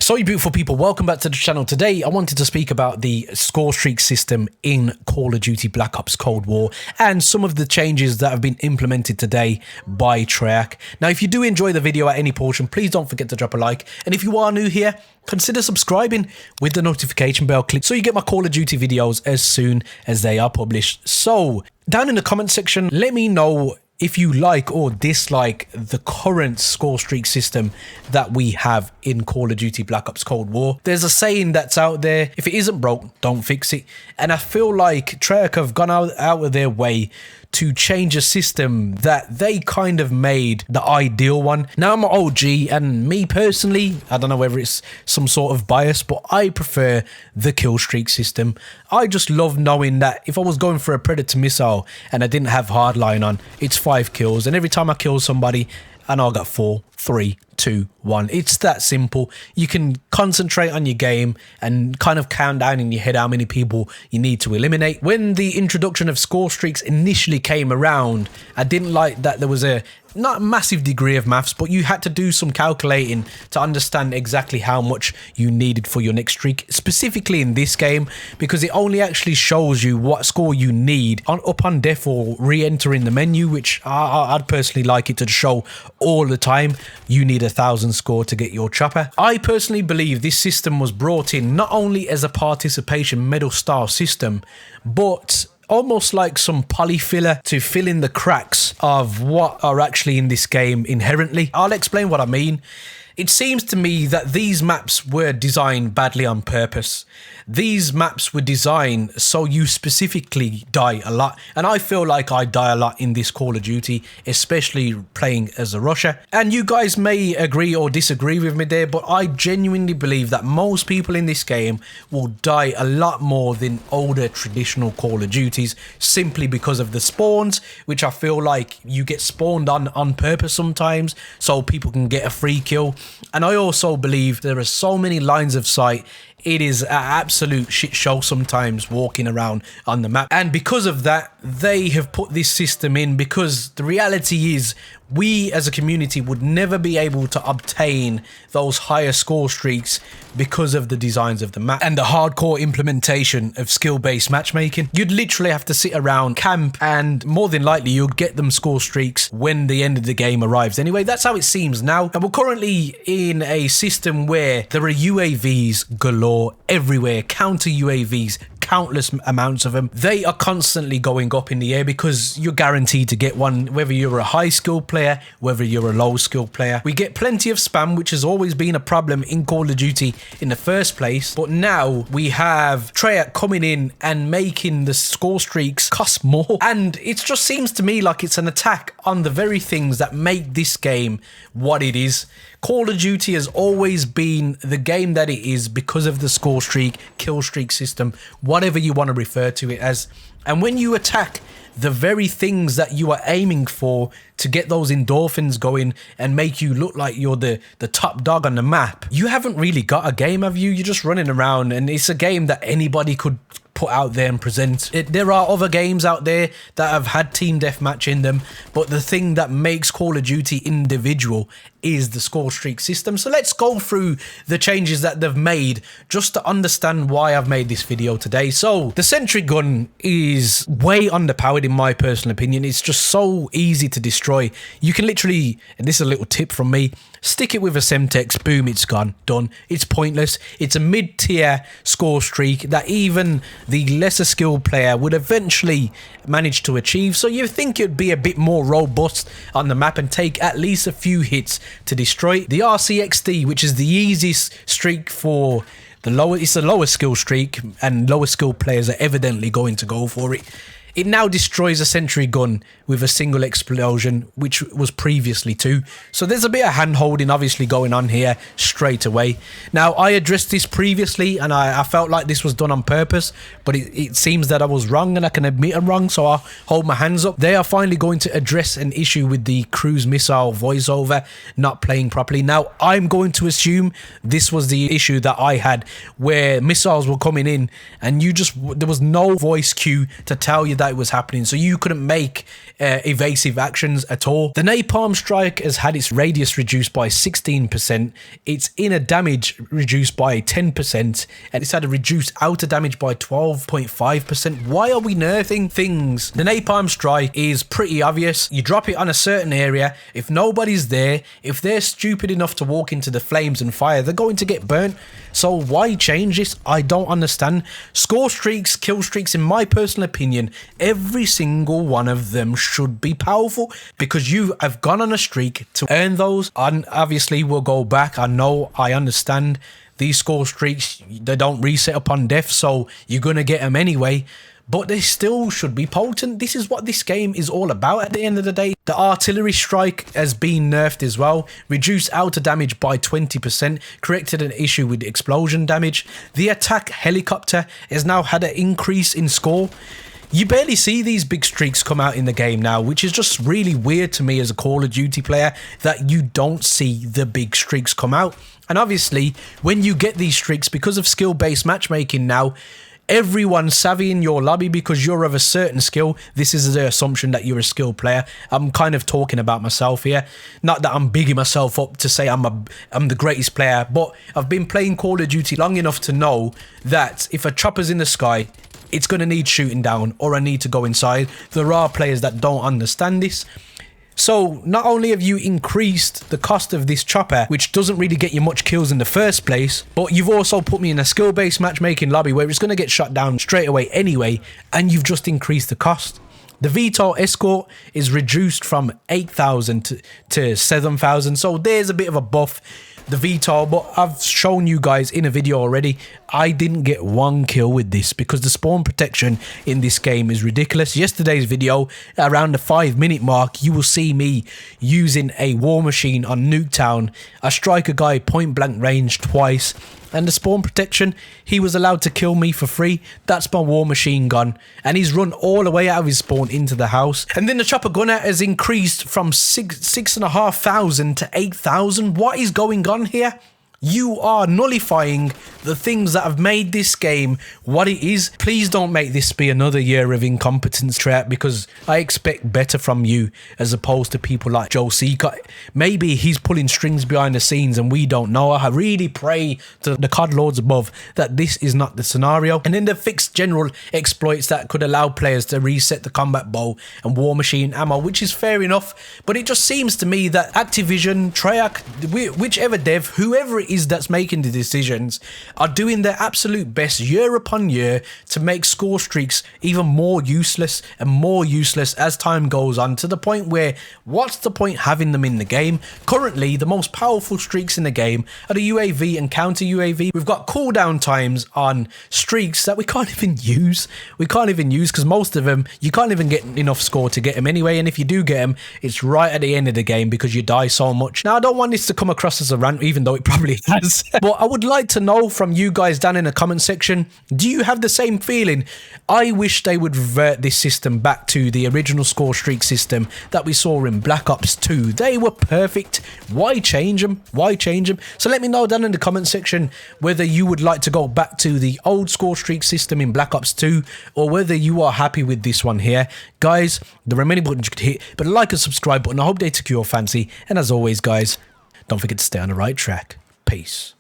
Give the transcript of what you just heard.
So you beautiful people, welcome back to the channel. Today I wanted to speak about the score streak system in Call of Duty Black Ops Cold War and some of the changes that have been implemented today by Treyarch. Now if you do enjoy the video at any portion, please don't forget to drop a like, and if you are new here, consider subscribing with the notification bell click so you get my Call of Duty videos as soon as they are published. So down in the comment section, let me know if you like or dislike the current score streak system that we have in Call of Duty Black Ops Cold War. There's a saying that's out there, if it isn't broke, don't fix it. And I feel like Treyarch have gone out of their way to change a system that they kind of made the ideal one. Now I'm an OG, and me personally, I don't know whether it's some sort of bias, but I prefer the kill streak system. I just love knowing that if I was going for a Predator missile and I didn't have hardline on, it's 5 kills, and every time I kill somebody, I know I got 4, 3, 2, 1. It's that simple. You can concentrate on your game and kind of count down in your head how many people you need to eliminate. When the introduction of score streaks initially came around, I didn't like that there was not a massive degree of maths, but you had to do some calculating to understand exactly how much you needed for your next streak, specifically in this game, because it only actually shows you what score you need upon death or re-entering the menu, which I'd personally like it to show all the time. You need 1,000 score to get your chopper. I personally believe this system was brought in not only as a participation medal style system, but almost like some polyfiller to fill in the cracks of what are actually in this game inherently. I'll explain what I mean. It seems to me that these maps were designed badly on purpose. These maps were designed so you specifically die a lot. And I feel like I die a lot in this Call of Duty, especially playing as a rusher. And you guys may agree or disagree with me there, but I genuinely believe that most people in this game will die a lot more than older traditional Call of Duties, simply because of the spawns, which I feel like you get spawned on purpose sometimes so people can get a free kill. And I also believe there are so many lines of sight. It is an absolute shit show sometimes walking around on the map. And because of that, they have put this system in, because the reality is we as a community would never be able to obtain those higher score streaks because of the designs of the map and the hardcore implementation of skill-based matchmaking. You'd literally have to sit around, camp, and more than likely you'll get them score streaks when the end of the game arrives. Anyway, that's how it seems now. And we're currently in a system where there are UAVs galore everywhere, counter UAVs, countless amounts of them. They are constantly going up in the air because you're guaranteed to get one, whether you're a high skill player, whether you're a low skill player. We get plenty of spam, which has always been a problem in Call of Duty in the first place, but now we have Treyarch coming in and making the score streaks cost more, and it just seems to me like it's an attack on the very things that make this game what it is. Call of Duty has always been the game that it is because of the score streak, kill streak system, whatever you want to refer to it as. And when you attack the very things that you are aiming for to get those endorphins going and make you look like you're the top dog on the map, you haven't really got a game, have you? You're just running around, and it's a game that anybody could put out there and present. There are other games out there that have had team deathmatch in them, but the thing that makes Call of Duty individual is the score streak system. So let's go through the changes that they've made just to understand why I've made this video today. So the sentry gun is way underpowered in my personal opinion. It's just so easy to destroy. You can literally, and this is a little tip from me, stick it with a Semtex, boom, it's gone, done. It's pointless. It's a mid-tier score streak that even the lesser skilled player would eventually manage to achieve. So you think it'd be a bit more robust on the map and take at least a few hits to destroy it. The RCXD, which is the easiest streak for the lower, it's a lower skill streak, and lower skill players are evidently going to go for it. It now destroys a sentry gun with a single explosion, which was previously 2. So there's a bit of hand-holding obviously going on here straight away. Now, I addressed this previously, and I felt like this was done on purpose, but it seems that I was wrong, and I can admit I'm wrong, so I'll hold my hands up. They are finally going to address an issue with the cruise missile voiceover not playing properly. Now, I'm going to assume this was the issue that I had, where missiles were coming in, and there was no voice cue to tell you that it was happening, so you couldn't make evasive actions at all. The napalm strike has had its radius reduced by 16%, its inner damage reduced by 10%, and it's had a reduced outer damage by 12.5%. Why are we nerfing things? The napalm strike is pretty obvious. You drop it on a certain area. If nobody's there, if they're stupid enough to walk into the flames and fire, they're going to get burnt. So why change this? I don't understand. Score streaks, kill streaks, in my personal opinion, every single one of them should be powerful, because you have gone on a streak to earn those. And obviously we'll go back. I understand these score streaks, they don't reset upon death, so you're going to get them anyway. But they still should be potent. This is what this game is all about at the end of the day. The artillery strike has been nerfed as well. Reduced outer damage by 20%. Corrected an issue with explosion damage. The attack helicopter has now had an increase in score. You barely see these big streaks come out in the game now, which is just really weird to me as a Call of Duty player, that you don't see the big streaks come out. And obviously, when you get these streaks, because of skill-based matchmaking now, everyone's savvy in your lobby because you're of a certain skill. This is the assumption that you're a skilled player. I'm kind of talking about myself here. Not that I'm bigging myself up to say I'm the greatest player, but I've been playing Call of Duty long enough to know that if a chopper's in the sky, it's going to need shooting down, or I need to go inside. There are players that don't understand this. So not only have you increased the cost of this chopper, which doesn't really get you much kills in the first place, but you've also put me in a skill-based matchmaking lobby where it's going to get shot down straight away anyway, and you've just increased the cost. The VTOL escort is reduced from 8,000 to 7,000, so there's a bit of a buff. The VTOL, but I've shown you guys in a video already, I didn't get one kill with this because the spawn protection in this game is ridiculous. Yesterday's video, around the 5-minute mark, you will see me using a war machine on Nuketown. I strike a guy point blank range twice, and the spawn protection, he was allowed to kill me for free. That's my war machine gun, and he's run all the way out of his spawn into the house. And then the chopper gunner has increased from 6,500 to 8,000. What is going on here? You are nullifying the things that have made this game what it is. Please don't make this be another year of incompetence, Treyarch, because I expect better from you as opposed to people like Joe Seacott. Maybe he's pulling strings behind the scenes and we don't know. I really pray to the COD lords above that this is not the scenario. And then the fixed general exploits that could allow players to reset the combat bow and war machine ammo, which is fair enough. But it just seems to me that Activision, Treyarch, whichever dev, whoever it is that's making the decisions, are doing their absolute best year upon year to make score streaks even more useless and more useless as time goes on, to the point where what's the point having them in the game? Currently, the most powerful streaks in the game are the UAV and counter UAV. We've got cooldown times on streaks that we can't even use. We can't even use because most of them, you can't even get enough score to get them anyway. And if you do get them, it's right at the end of the game because you die so much. Now, I don't want this to come across as a rant, even though it probably has. But I would like to know from you guys down in the comment section, do you have the same feeling? I wish they would revert this system back to the original score streak system that we saw in Black Ops 2. They were perfect. Why change them? Why change them? So let me know down in the comment section whether you would like to go back to the old score streak system in Black Ops 2 or whether you are happy with this one here. Guys, there are many buttons you could hit, but like and subscribe button, I hope they took your fancy. And as always, guys, don't forget to stay on the right track. Peace.